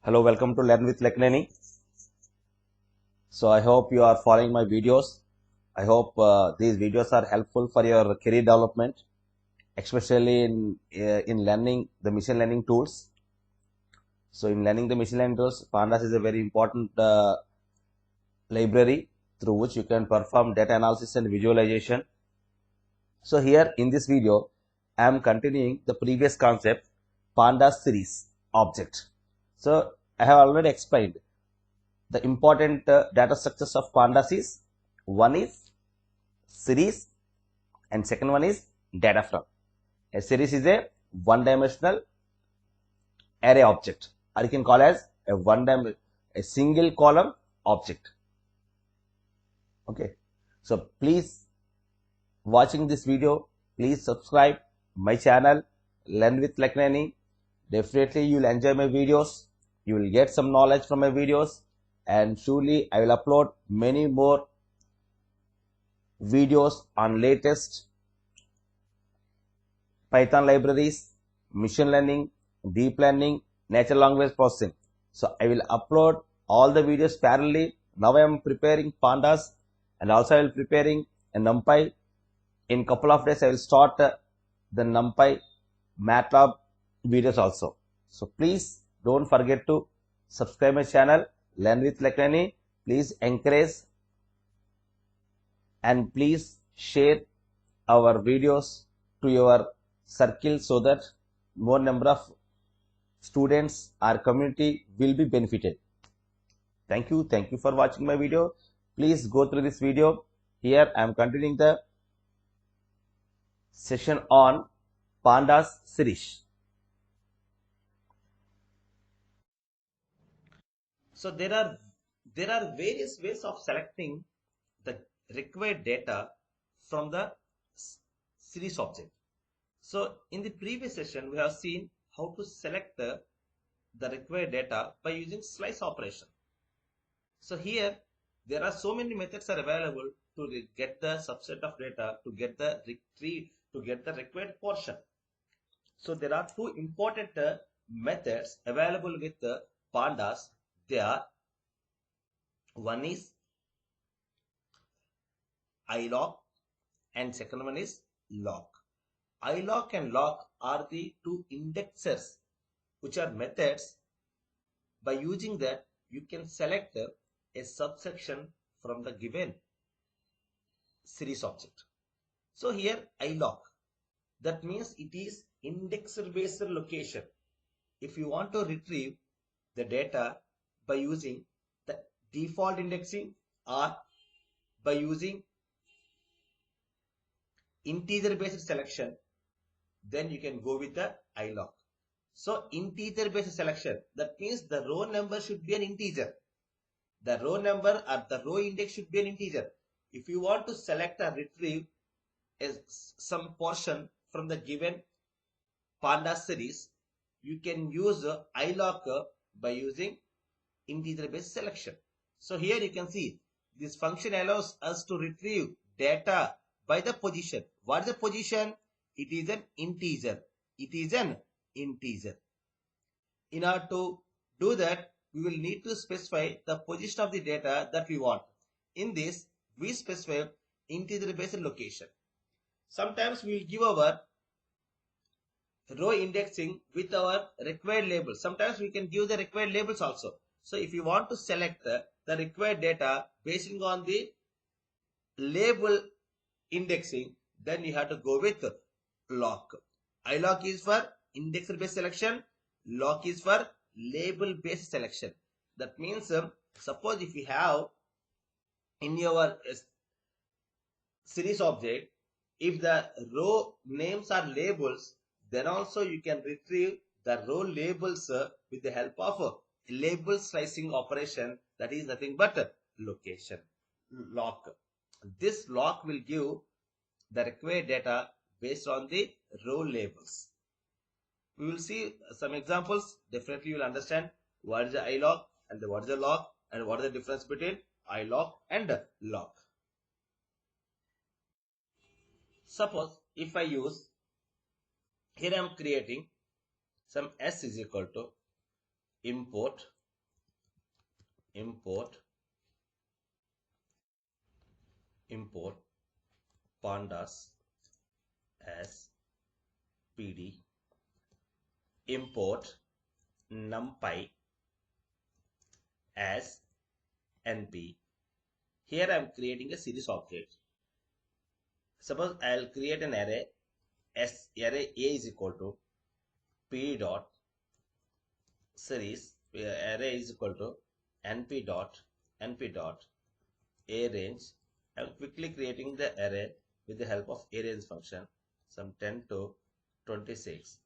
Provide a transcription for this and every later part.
Hello, welcome to Learn with Lakineni. So I hope you are following my videos. I hope these videos are helpful for your career development, especially in learning the machine learning tools. So in learning the machine learning tools, Pandas is a very important library through which you can perform data analysis and visualization. So here in this video, I am continuing the previous concept, Pandas series object. So I have already explained the important data structures of pandas is one is series and second one is data from. A series is a one-dimensional array object, or you can call as a single column object. Okay, so please watching this video, please subscribe my channel Learn with Lakineni. Definitely you will enjoy my videos, you will get some knowledge from my videos, and surely I will upload many more videos on latest Python libraries, machine learning, deep learning, natural language processing. So I will upload all the videos parallelly. Now I am preparing pandas and also I will preparing a NumPy. In couple of days I will start the NumPy MATLAB videos also. So please don't forget to subscribe my channel Learn with Lakineni. Please encourage and please share our videos to your circle so that more number of students or community will be benefited. Thank you for watching my video. Please go through this video. Here I am continuing the session on pandas series. So there are various ways of selecting the required data from the series object. So in the previous session, we have seen how to select the required data by using slice operation. So here, there are so many methods are available to get the subset of data, to get the required portion. So there are two important methods available with the pandas. They are, one is iloc and second one is loc. iloc and loc are the two indexers, which are methods. By using that, you can select a subsection from the given series object. So here iloc, that means it is indexer based location. If you want to retrieve the data by using the default indexing or by using integer based selection, then you can go with the iloc. So integer based selection, that means the row number should be an integer. The row number or the row index should be an integer. If you want to select or retrieve some portion from the given pandas series, you can use iloc by using integer based selection. So here you can see this function allows us to retrieve data by the position. What is the position? It is an integer. It is an integer. In order to do that, we will need to specify the position of the data that we want. In this, we specify integer based location. Sometimes we will give our row indexing with our required labels. Sometimes we can give the required labels also. So if you want to select the required data based on the label indexing, then you have to go with loc. iloc is for indexer based selection, loc is for label based selection. That means suppose if you have in your series object, if the row names are labels, then also you can retrieve the row labels with the help of label slicing operation, that is nothing but location, loc. This loc will give the required data based on the row labels. We will see some examples. Definitely you will understand what is the iloc and what is the loc and what is the difference between iloc and loc. Suppose if I use, here I am creating some s is equal to import pandas as pd, import numpy as np. Here I am creating a series object. Suppose I'll create an array array A is equal to p dot series, array is equal to np dot a range. I'm quickly creating the array with the help of a range function, some 10 to 26.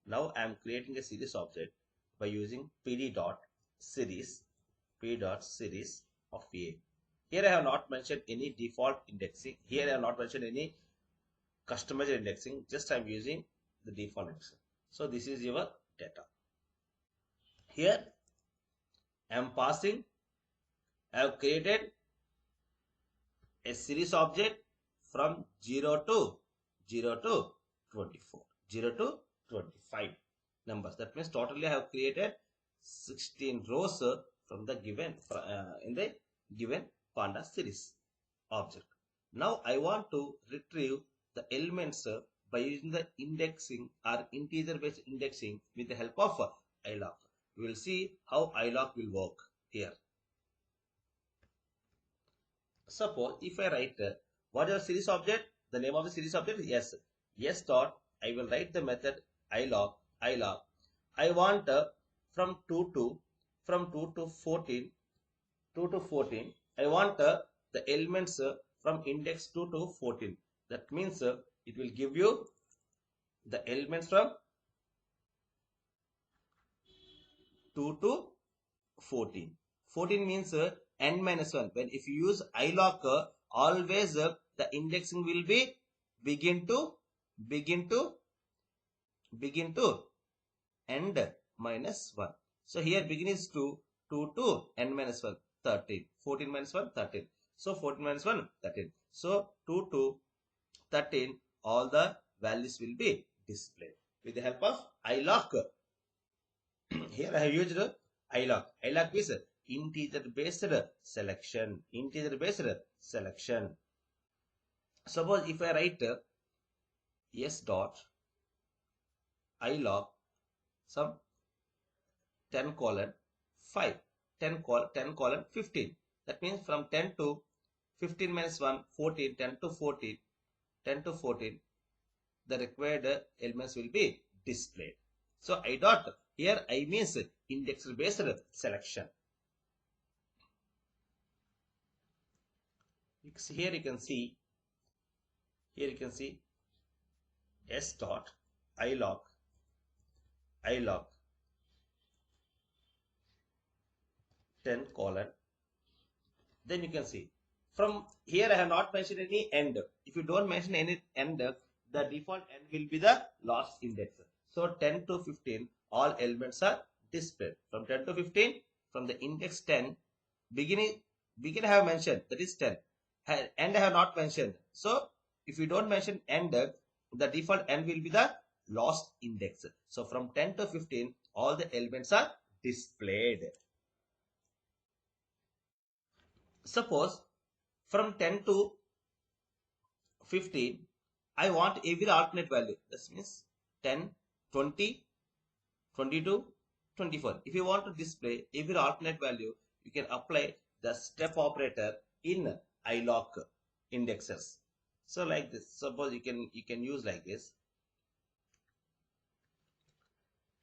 Now I'm creating a series object by using pd dot series of a. Here I have not mentioned any default indexing. Here I have not mentioned any customized indexing. Just I'm using the default indexing. So this is your data. Here I am passing. I have created a series object from 0 to 24, 0 to 25 numbers. That means totally I have created 16 rows from the given in the given panda series object. Now I want to retrieve the elements by using the indexing or integer based indexing with the help of iloc. We will see how iloc will work here. Suppose if I write what is the series object, the name of the series object is yes dot, I will write the method iloc. I want from 2 to 14, I want the elements from index 2 to 14. That means it will give you the elements from 2 to 14. 14 means n minus 1. When if you use iloc, always the indexing will be begin to end minus 1. So here begin is 2 to n minus 1, 13. 14 minus 1, 13. So 14 minus 1, 13. So 2 to 13, all the values will be displayed with the help of iloc. Here I have used iloc. iloc is integer based selection. Suppose if I write s dot iloc some 10 colon 5, 10 colon 15. That means from 10 to 15 minus 1, 14, 10 to 14, the required elements will be displayed. So I dot, here I means index based selection. Here you can see s dot iloc 10 colon. Then you can see from here I have not mentioned any end. If you don't mention any end, the default end will be the last index. So 10 to 15, all elements are displayed. From 10 to 15, from the index 10, beginning I have mentioned, that is 10. End I have not mentioned. So if you don't mention end, the default end will be the last index. So from 10 to 15, all the elements are displayed. Suppose from 10 to 15, I want every alternate value. This means 10, 20, 22, 24. If you want to display every alternate value, you can apply the step operator in iloc indexes. So like this, suppose you can use like this.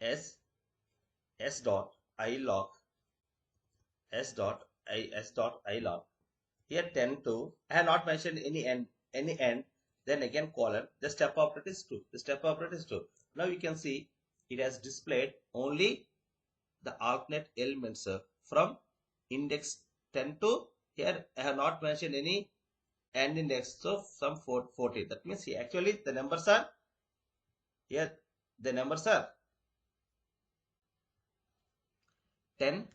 S dot iloc here 10 to, I have not mentioned any end, then again colon, the step operator is 2. Now you can see it has displayed only the alternate elements from index 10 to, here I have not mentioned any end index, so some 40. That means actually the numbers are here, 10,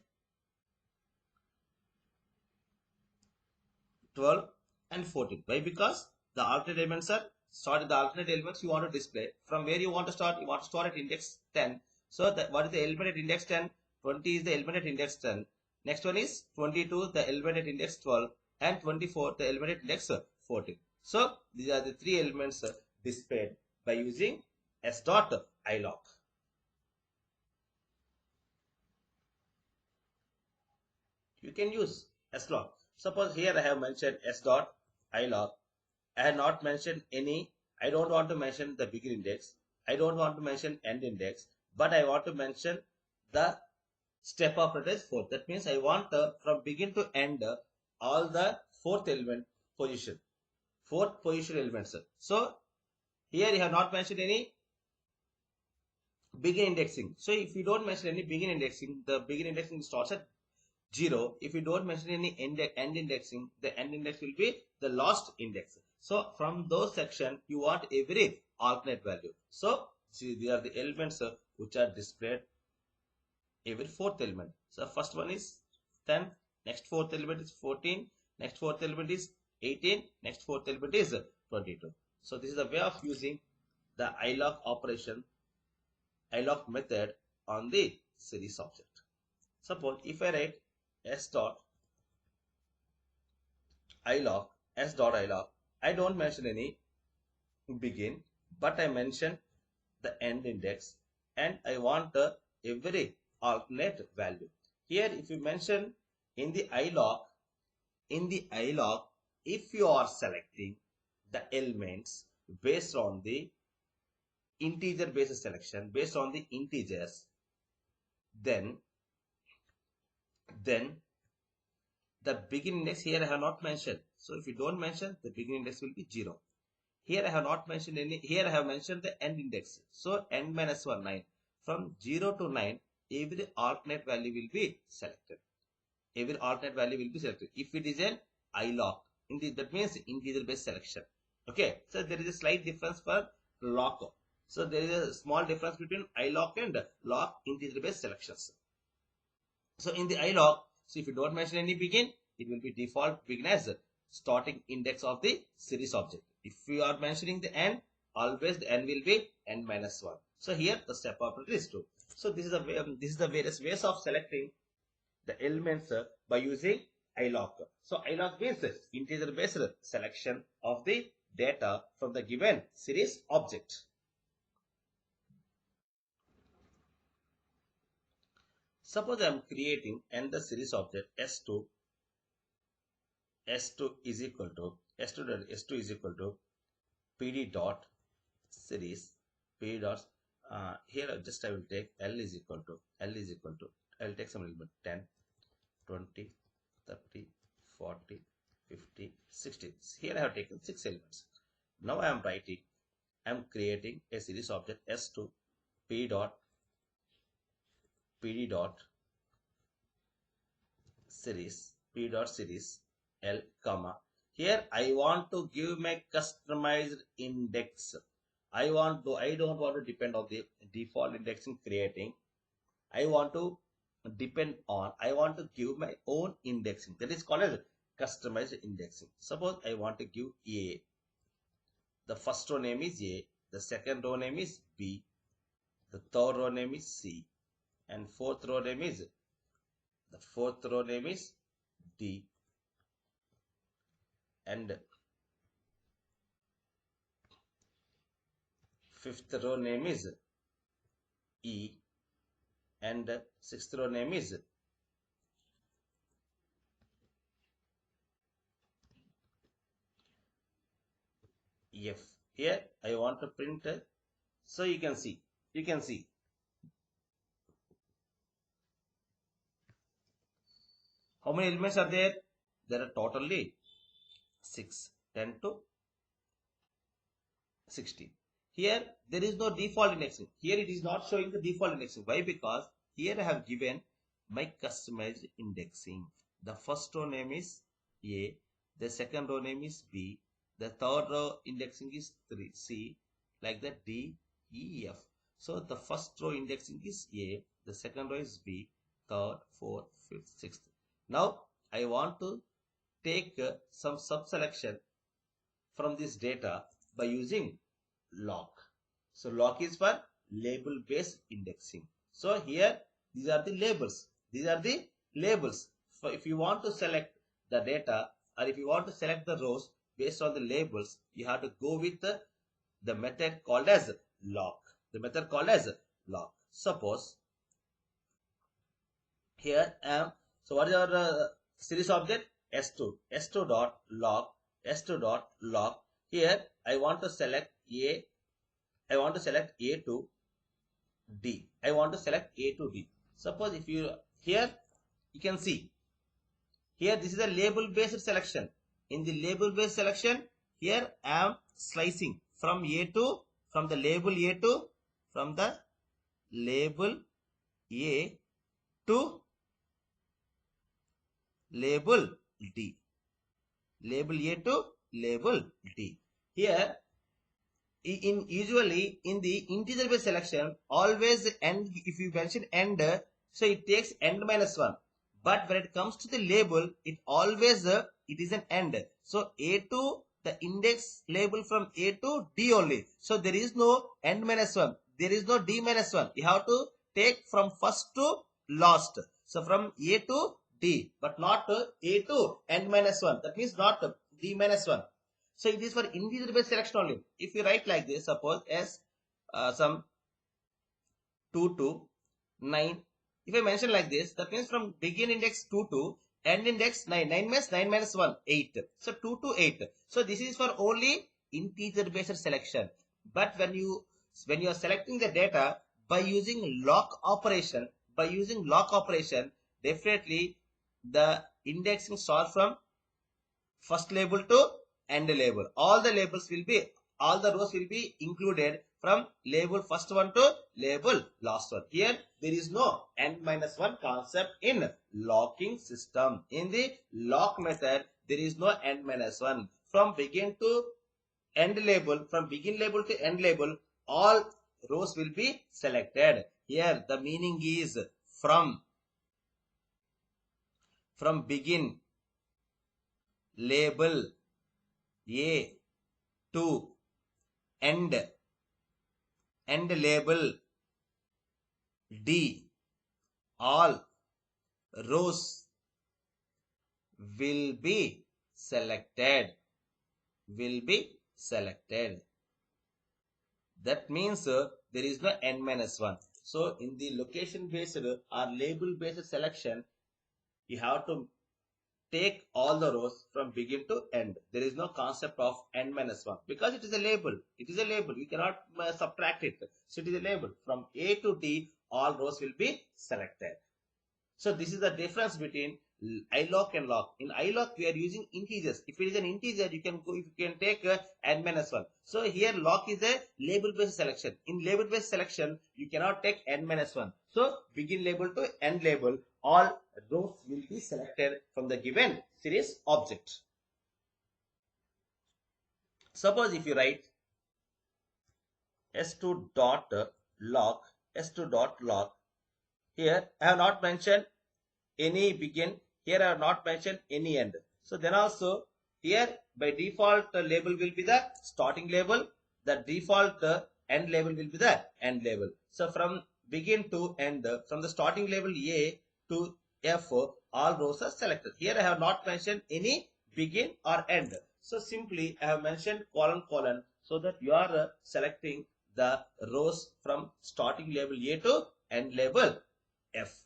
12 and 14. Why? Because the alternate elements are the alternate elements you want to display. From where you want to start? You want to start at index 10. So what is the element at index 10? 20 is the element at index 10. Next one is 22, the element at index 12, and 24, the element at index 14. So these are the three elements displayed by using s.iloc. You can use sloc. Suppose here I have mentioned s.iloc. I have not mentioned any. I don't want to mention the begin index. I don't want to mention end index, but I want to mention the step operator is fourth. That means I want from begin to end all the fourth element position, fourth position elements. So here you have not mentioned any begin indexing. So if you don't mention any begin indexing, the begin indexing starts at 0. If you don't mention any end indexing, the end index will be the last index. So from those section, you want every alternate value. So see, these are the elements which are displayed every fourth element. So first one is 10, next fourth element is 14, next fourth element is 18, next fourth element is 22. So this is the way of using the iloc operation, iloc method on the series object. Suppose if I write s.iloc, I don't mention any begin, but I mention the end index, and I want every alternate value. Here if you mention in the iloc, if you are selecting the elements based on the integer based selection, based on the integers, then the begin index here I have not mentioned. So if you don't mention, the begin index will be 0. Here I have not mentioned any. Here I have mentioned the end index. So n minus 1, 9. From 0 to 9, every alternate value will be selected. Every alternate value will be selected. If it is an iloc, that means integer based selection. Okay. So there is a slight difference for loc. So there is a small difference between iloc and loc integer based selections. So in the iloc, so if you don't mention any begin, it will be default begin as starting index of the series object. If you are mentioning the end, always the end will be n minus 1. So here the step operator is 2. So this is the way, this is the various ways of selecting the elements by using iloc. So iloc means integer based selection of the data from the given series object. Suppose I am creating and the series object s2 is equal to s2 is equal to pd dot series pd dot here just I will take L is equal to I will take some element 10, 20, 30, 40, 50, 60. Here I have taken 6 elements. Now I am creating a series object s2 pd dot series L comma. Here I want to give my customized index. I don't want to depend on the default indexing creating. I want to give my own indexing. That is called as customized indexing. Suppose I want to give A. The first row name is A. The second row name is B. The third row name is C. And fourth row name is D. And fifth row name is E. And sixth row name is F. Here I want to print. So you can see. How many elements are there? There are totally 6, 10 to 16. Here there is no default indexing. Here it is not showing the default indexing. Why? Because here I have given my customized indexing. The first row name is A. The second row name is B. The third row indexing is C. Like that D, E, F. So the first row indexing is A. The second row is B. Third, fourth, fifth, sixth. Now I want to take some subselection from this data by using loc. So loc is for label based indexing. So here, these are the labels. These are the labels. So if you want to select the data, or if you want to select the rows based on the labels, you have to go with the method called as loc. The method called as loc. Suppose here so what is our series object? S2. S2 dot loc. S2 dot loc. Here I want to select A. I want to select A to D. I want to select A to D. Suppose if you here you can see here this is a label based selection. In the label based selection, here I am slicing from A to from the label A to from the label A to label D. Label A to label D. Here in usually in the integer based selection always end, if you mention end, so it takes end minus 1, but when it comes to the label it always it is an end. So A to the index label from A to D only, so there is no end minus 1, there is no D minus 1. You have to take from first to last, so from A to D, but not A to end minus 1, that means not D minus 1. So it is for integer based selection only. If you write like this, suppose as some 2 to 9. If I mention like this, that means from begin index 2 to end index 9. 9 means 9 minus 1, 8. So 2 to 8. So this is for only integer based selection. But when you are selecting the data by using loc operation, definitely the indexing starts from first label to end label. All the rows will be included from label first one to label last one. Here there is no n minus 1 concept in locking system. In the loc method, there is no n minus 1. From begin to end label, from begin label to end label, all rows will be selected. Here the meaning is from begin label A to end label D, all rows will be selected. That means there is no n minus 1. So in the location based or label based selection, you have to take all the rows from begin to end. There is no concept of n minus 1 because it is a label. You cannot subtract it. So it is a label. From A to D, all rows will be selected. So this is the difference between iloc and loc. In iloc, we are using integers. If it is an integer, you can take n minus 1. So here loc is a label based selection. In label based selection, you cannot take n minus 1. So begin label to end label, all rows will be selected from the given series object. Suppose if you write s2 dot loc, here I have not mentioned any begin, here I have not mentioned any end. So then also here by default label will be the starting label, the default end label will be the end label. So from begin to end, from the starting label A to F, all rows are selected. Here I have not mentioned any begin or end. So simply I have mentioned colon so that you are selecting the rows from starting label A to end label F.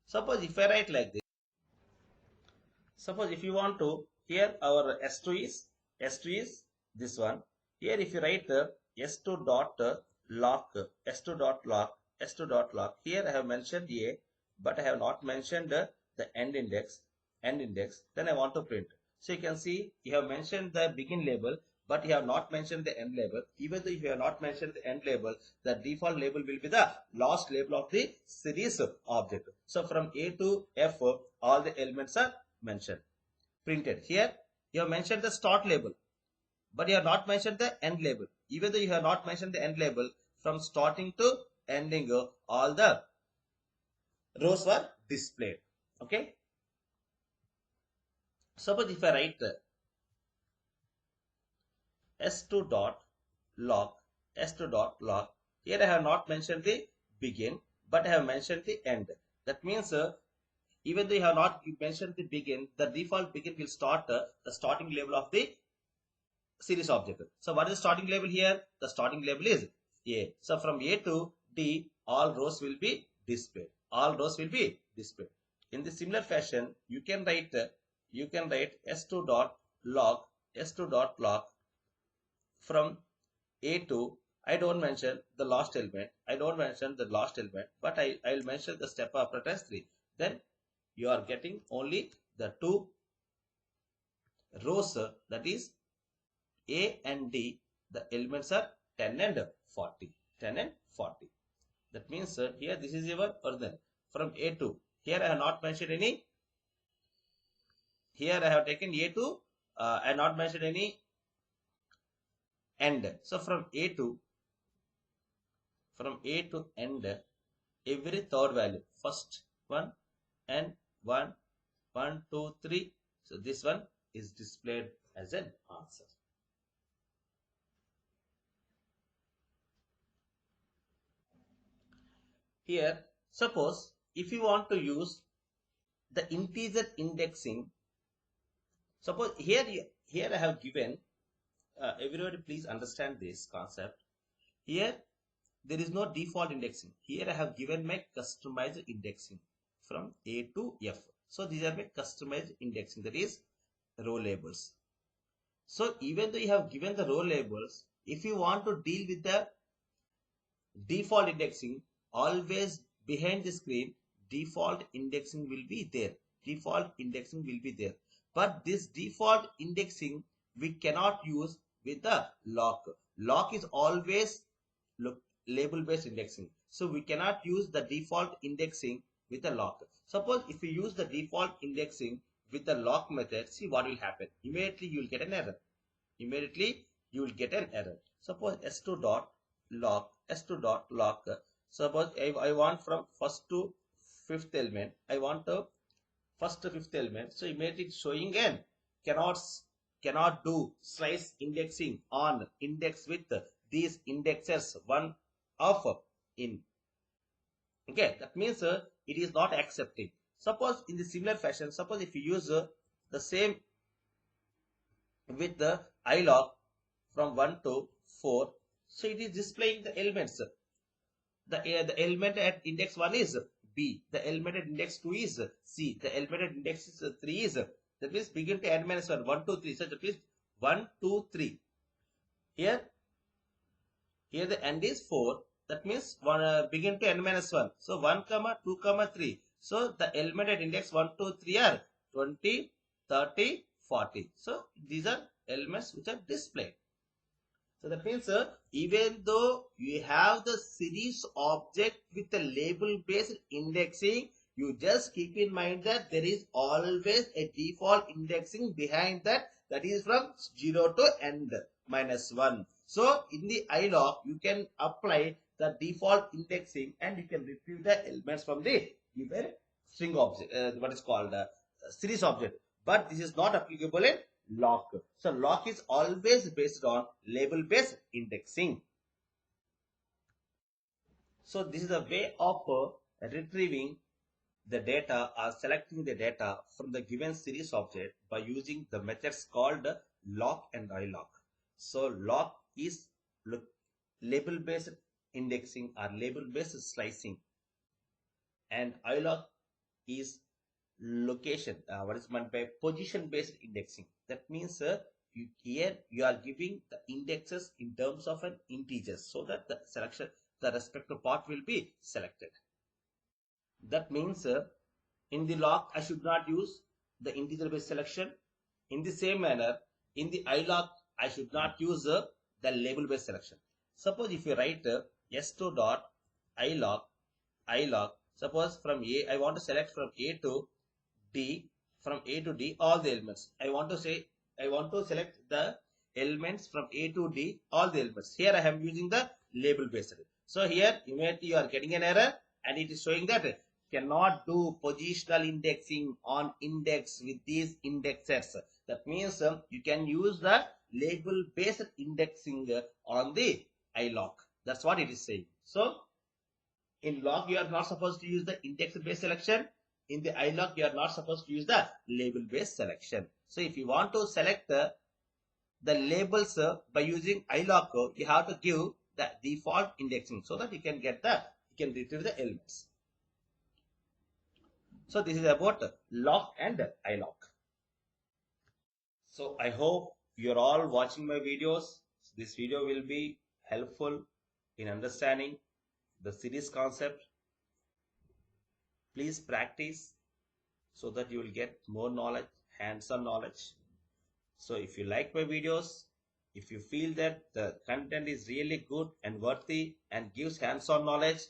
Suppose if I write like this, suppose if you want to, here our S2 is this one. Here if you write S2 dot loc, here I have mentioned A, but I have not mentioned the end index, then I want to print. So you can see you have mentioned the begin label, but you have not mentioned the end label. Even though you have not mentioned the end label, the default label will be the last label of the series object. So from A to F, all the elements are mentioned, printed. Here you have mentioned the start label, but you have not mentioned the end label. Even though you have not mentioned the end label, from starting to ending, all the rows were displayed. Okay. Suppose if I write s2 dot loc, here I have not mentioned the begin, but I have mentioned the end. That means even though you have not mentioned the begin, the default begin will start the starting label of the series object. So what is the starting label here? The starting label is A. So from A to D, all rows will be displayed. All rows will be displayed. In the similar fashion, you can write s2.log s2.log from A to, I don't mention the last element. I don't mention the last element, but I'll mention the step after test 3. Then you are getting only the two rows, that is A and D. The elements are 10 and 40. 10 and 40. That means here this is your original. From A to, here I have not mentioned any. Here I have taken A to, I have not mentioned any end. So from A to end, every third value, first one and 1, 1, 2, 3. So this one is displayed as an answer. Here, suppose if you want to use the integer indexing, suppose here I have given, everybody please understand this concept. Here there is no default indexing. Here I have given my customized indexing from A to F. So these are my customized indexing, that is row labels. So even though you have given the row labels, if you want to deal with the default indexing, always behind the screen default indexing will be there. Default indexing will be there. But this default indexing we cannot use with the loc. Loc is always label based indexing. So we cannot use the default indexing with the loc. Suppose if you use the default indexing with the loc method, see what will happen. Immediately you will get an error. Immediately you will get an error. Suppose s2.loc s2.loc. Suppose I want from first to fifth element. I want to first to fifth element. So immediately it's showing an cannot do slice indexing on index with these indexes one of in. Okay, that means it is not accepting. Suppose in the similar fashion, suppose if you use the same with the iloc from 1 to 4, so it is displaying the elements. The element at index 1 is B, the element at index 2 is C, the element at index 3 is, that means begin to n minus 1, 1, 2, 3, so that means 1, 2, 3. Here the end is 4, that means begin to n minus 1, so 1, 2, 3. So the element at index 1, 2, 3 are 20, 30, 40. So these are elements which are displayed. So that means even though you have the series object with the label based indexing, you just keep in mind that there is always a default indexing behind that, that is from 0 to n minus 1. So in the iloc you can apply the default indexing and you can retrieve the elements from the given string object, what is called series object. But this is not applicable in loc. So loc is always based on label based indexing. So this is a way of retrieving the data or selecting the data from the given series object by using the methods called loc and iloc. So loc is label based indexing or label based slicing, and iloc is location, what is meant by position based indexing. That means here you are giving the indexes in terms of an integer, so that the respective part will be selected. That means in the loc I should not use the integer based selection. In the same manner, in the iloc I should not use the label based selection. Suppose if you write s2.iloc, suppose from A, I want to select from A to D, from A to D all the elements. I want to select the elements from A to D all the elements. Here I am using the label based. So here immediately you are getting an error and it is showing that cannot do positional indexing on index with these indexes. That means you can use the label based indexing on the iloc. That's what it is saying. So In loc, you are not supposed to use the index-based selection. In the iloc, you are not supposed to use the label-based selection. So if you want to select the labels by using iloc, you have to give the default indexing so that you can retrieve the elements. So this is about loc and iloc. So I hope you're all watching my videos. This video will be helpful in understanding the series concept. Please practice so that you will get more knowledge, hands-on knowledge. So if you like my videos, if you feel that the content is really good and worthy and gives hands-on knowledge,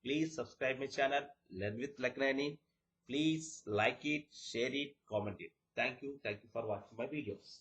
please subscribe my channel, Learn with Lakineni. Please like it, share it, comment it. Thank you. Thank you for watching my videos.